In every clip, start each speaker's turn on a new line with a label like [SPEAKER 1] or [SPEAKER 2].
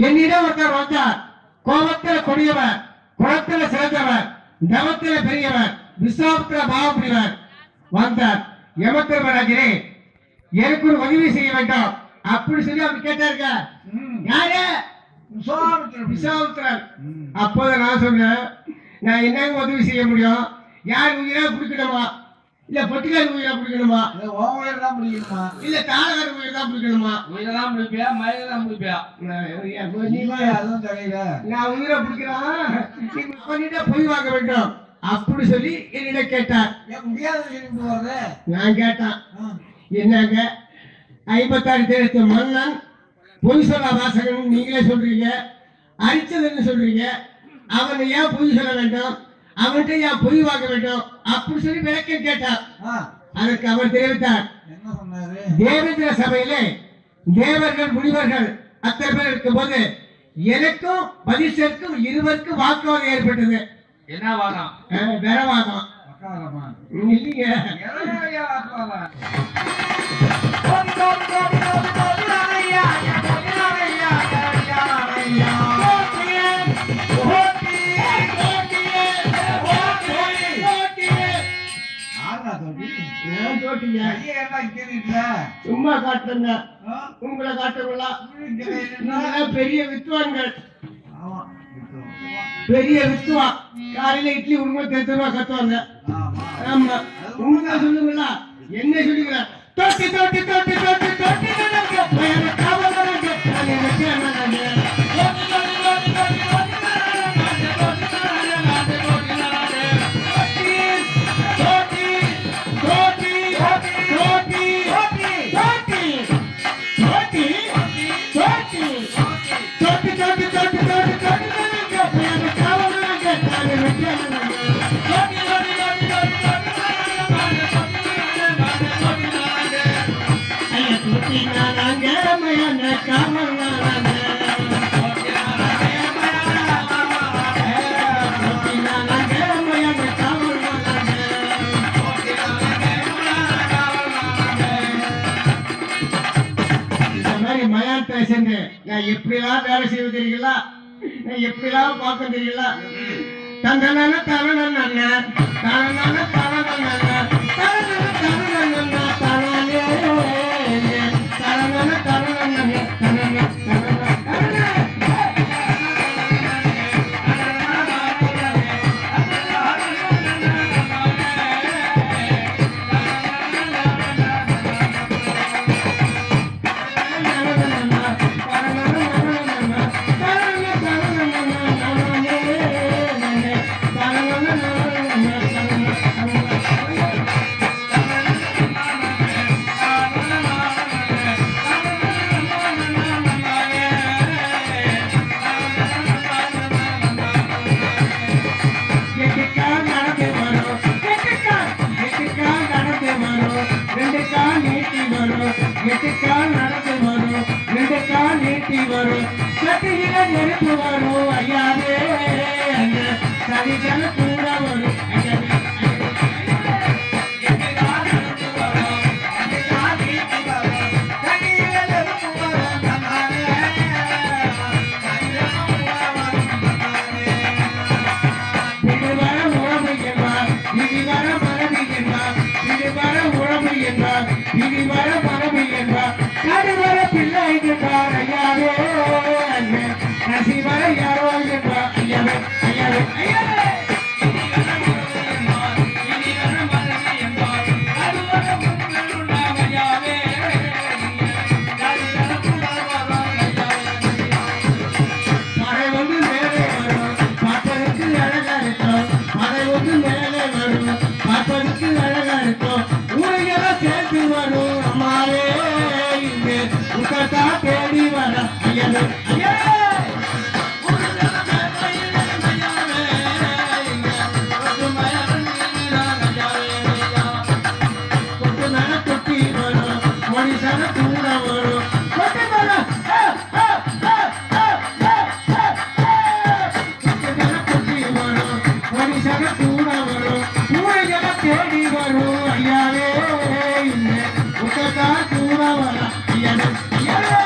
[SPEAKER 1] என்னிடம் ஒருத்தர் வந்தார். கோபத்தில் கொடியவர், குளத்தில் சிறந்தவர், தவத்தில் பெரியவர், விஸ்வாமித்திர மகாமுனிவர் வந்தார். யமதர்மராஜரே, எனக்கு ஒரு உதவி செய்ய வேண்டும் அப்படி சொல்லி அவர் கேட்டாருங்க. யாரு? விஸ்வாமித்திரர். அப்போது நான் சொன்னேன், நான் என்ன உதவி செய்ய முடியும்? யார் உயிரா பிடிக்கணுமா, இல்ல பொட்டிக்கார் உயிரா பிடிக்கணுமா,
[SPEAKER 2] உயிர் தான் பிடிக்கணுமா,
[SPEAKER 1] இல்ல தாளகார உயிர் தான் பிடிக்கணுமா?
[SPEAKER 2] உயிரை தான் பிடிப்பியா, மயிரை தான் பிடிப்பியா? அதுவும் தெரியல.
[SPEAKER 1] நான் உயிரை பிடிக்கிறான், நீங்க பண்ணிட்டா பொய் வாங்க வேண்டும் அப்படி சொல்லி என்னிடம் கேட்டார். நான் கேட்டான், என்னங்க 56 தேசத்து மன்னன் பொய் சொல்ல வாசகன் நீங்களே சொல்றீங்க, அரிச்சதுன்னு சொல்றீங்க, அவன் ஏன் பொய் சொல்ல வேண்டும், அவன்கிட்ட ஏன் பொய் வாங்க வேண்டும் அப்படி சொல்லி விளக்கம் கேட்டார். அதற்கு அவர் தெரிவித்தார், தேவேந்திர சபையிலே தேவர்கள் முனிவர்கள் அத்தனை பேர் இருக்கும் போது எனக்கும் பதிஷருக்கும் இருவருக்கும் வாக்குவாதம் ஏற்பட்டது.
[SPEAKER 2] என்ன வாதம்?
[SPEAKER 1] வெறவாதம் இல்லைங்க. சும்மா காட்டுங்க, உங்களை காட்டுங்களா? பெரிய வித்வான்கள், பெரிய வித்துவா. காலையில இட்லி உண்மை தேர்த்துவா கத்துவாங்க. ஆமா, உண்மை சொல்லுங்களா? என்ன சொல்லுங்க? தொட்டி தொட்டி தொட்டி தொட்டி தொட்டி நான் எப்படிலாம் வேலை செய்வது தெரியுங்களா? நான் எப்படிலாம் பார்க்க தெரியுங்களா? தந்தனான தரணன் அண்ணன், தரணான தரணன் அண்ணன், தரணான தரணன் அண்ணன், தரணானே தரணான தரணன் அண்ணன், தரண தரண தரண. எட்டுக்கால் நடந்து வரும், 2 கால் நீட்டி வரும், சட்டியில நெருப்பு வரும் ஐயாவே, சரிஜன கூட வரும். யாரோ என்றா ஐயாவே ஐயாவே ஐயாவே மழை வந்து மேலே வரும் பார்ப்பதற்கு அழகா இருக்கும் மழை வந்து மேலே வரும் பார்ப்பதற்கு அழகா இருக்கும் ஊரையெல்லாம் சேர்த்து வரும் அம்மாவே இங்கே உத்தத்தா தேடி வர ஐயனே ஐயே கொட்டு மேல கொட்டி வரும் மனுஷன கூட வரும் கொட்டு மேல மனுஷன கூட வரும் ஊரையெல்லாம் தேடி வரும் ஐயாவே இங்கே உத்தத்தா கூட வர ஐயனே ஐயாவே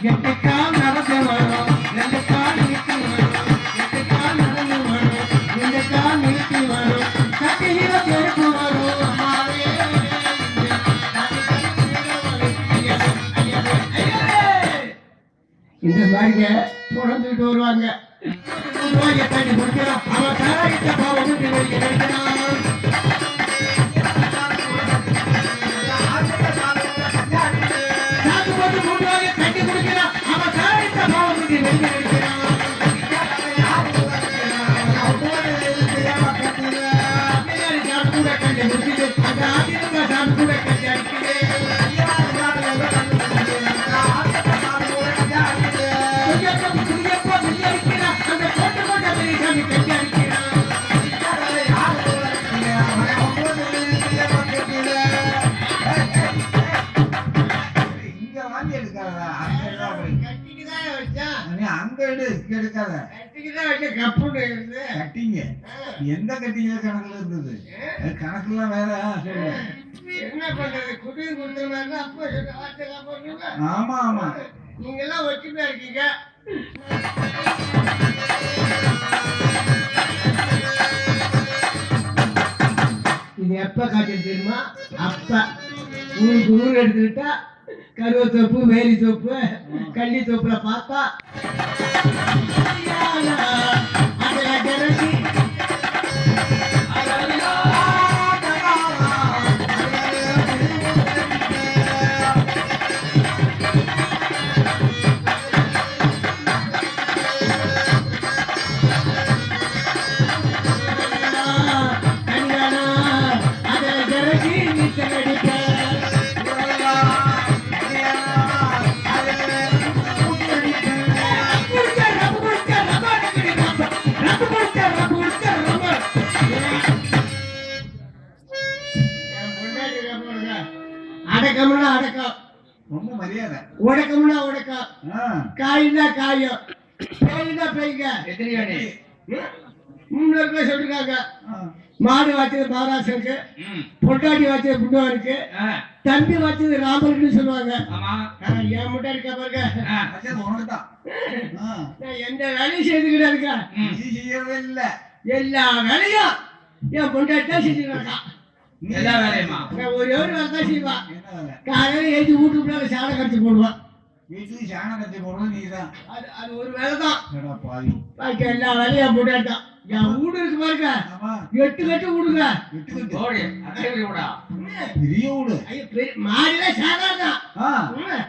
[SPEAKER 1] எட்டு கால் நடந்து வரும் ரெண்டு கால் நிறுத்தி வரும் எட்டு கால் நடந்து வரும் ரெண்டு கால் நிறுத்தி வரும் கட்டில தெருப்பு வரும் அம்மாவே இந்த மாதிரிங்க தொடர்ந்துட்டு வருவாங்க நோயை தண்ணி குடிக்கிறோம் அவன் தராயிட்ட பாவம் கிடைக்கிறான் சாக்கு போட்டு மூன்றாக தண்ணி குடிக்கிறான் அவன் தராயிட்ட பாவம் கிடைக்கிறான் கூட கண்டு முடிச்சுட்டு அந்த ஆதிரங்க சாமி கூட கண்டு அடிக்குது அந்த கோட்டை கோட்டை பெரிய சாமி கண்டு அடிக்கிறான்
[SPEAKER 3] இங்க வாங்கி எடுக்காதடா
[SPEAKER 1] கட்டிக்குதான் வச்சான்
[SPEAKER 3] அங்க எடு இங்க எடுக்காத
[SPEAKER 1] கட்டிக்குதான் வச்ச கப்புன்னு இருந்து
[SPEAKER 3] கட்டிங்க எந்த கட்டிங்க கணக்குல இருந்தது அது கணக்குலாம் வேற சொல்லு
[SPEAKER 1] என்ன பண்றது குடியும் கொடுத்த மாதிரி தான் அப்பா சொன்ன வார்த்தை பண்ணுங்க
[SPEAKER 3] ஆமா ஆமா
[SPEAKER 1] நீங்க எல்லாம் ஒற்றுமையா இருக்கீங்க இது எப்ப காய்ச்சல் தெரியுமா அப்ப ஊருக்கு ஊர் எடுத்துக்கிட்டா கருவத்தோப்பு வேலி தோப்பு கள்ளி தோப்புல பார்த்தா அதுல கிடச்சி அடக்கம்னா அடக்கம்
[SPEAKER 3] ரொம்ப மரியாதை
[SPEAKER 1] உடக்கம்னா உடக்கம் காயினா காயம் பேயினா பேய்ங்க
[SPEAKER 2] எத்தனை வேணி
[SPEAKER 1] முன்னோர் பேர் சொல்லிருக்காங்க மாடு வாச்சது மகாராஷ்டிரனுக்கு பொட்டாட்டி வாச்சது புண்ணுவாருக்கு தம்பி வாச்சது ராமருக்கு சொல்லுவாங்க
[SPEAKER 2] ஆமா
[SPEAKER 1] என் முட்டை இருக்கா பாருங்க
[SPEAKER 3] உனக்குதான்
[SPEAKER 1] நான் எந்த வேலையும் செய்துக்கிட்டே இருக்கேன்
[SPEAKER 3] நீ செய்யறதே இல்ல
[SPEAKER 1] எல்லா வேலையும் என் பொண்டாட்டி தான் செஞ்சுருக்கா
[SPEAKER 2] எல்லா வேலையுமா
[SPEAKER 1] ஒரே ஒரு வேலை தான் செய்வான்
[SPEAKER 3] என்ன வேலை
[SPEAKER 1] காலையில ஏற்றி வீட்டுக்குள்ள சாலை கடிச்சு போடுவான்
[SPEAKER 3] வீட்டுக்கு சாணம் கட்டி போடுறது நீதான்
[SPEAKER 1] அது அது ஒரு வேலை தான்
[SPEAKER 3] ஏடா பாவி
[SPEAKER 1] பாக்கி எல்லா வேலையும் என் பொண்டாட்டி தான் என் வீடு இருக்கு பாருங்க
[SPEAKER 3] ஆமா
[SPEAKER 1] 8 கட்டு வீடுங்க
[SPEAKER 3] விட்டுக்கிட்டு
[SPEAKER 2] ஓடி அதே விடா
[SPEAKER 3] பெரிய வீடு
[SPEAKER 1] ஐயோ மாடியில சாதாரண
[SPEAKER 3] ஆ
[SPEAKER 1] அவனே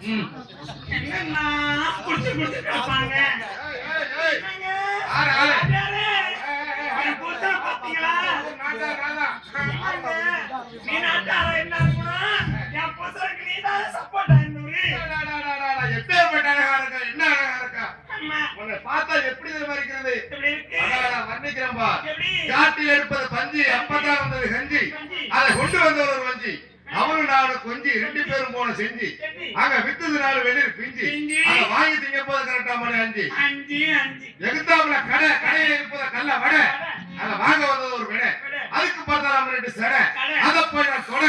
[SPEAKER 4] என்னன்னா குடிச்சு குடிச்சு கிடப்பாங்க. என் புருஷனை பாத்தீங்களா? நீ நாட்டார என்ன இருக்கணும்? என் புருஷனுக்கு நீதான் சப்போர்ட் ஆயிருந்தவரு.
[SPEAKER 5] எப்பேற்பட்ட அழகா இருக்கா, என்ன அழகா இருக்கா.
[SPEAKER 4] ஆமா.
[SPEAKER 5] உன்னை பார்த்தா எப்படி தெரியுமா இருக்கிறது?
[SPEAKER 4] எப்படி இருக்கு?
[SPEAKER 5] அதான் வர்ணிக்கிறேன் பா.
[SPEAKER 4] எப்படி?
[SPEAKER 5] காட்டில் எடுப்பது பஞ்சு, அப்பதான் வந்தது கஞ்சி, அதை கொண்டு வந்தவர் ஒரு வஞ்சி, அவனு நானும் கொஞ்சி 2 பேரும் போன செஞ்சு, அங்க வித்தது 4 வெளியில் பிஞ்சு, அதை வாங்கி திங்க போது கரெக்டா மணி 5.
[SPEAKER 4] 5
[SPEAKER 5] எகுத்தாப்புல கடையில இருப்பத கல்ல வடை, அதை வாங்க வந்தது ஒரு விடை, அதுக்கு பார்த்தா நம்ம 2 சடை, அதை போய் நான் தொட,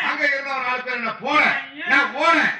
[SPEAKER 5] அங்க இருந்த ஒரு 4 பேர் என்ன போன, நான் போனேன்,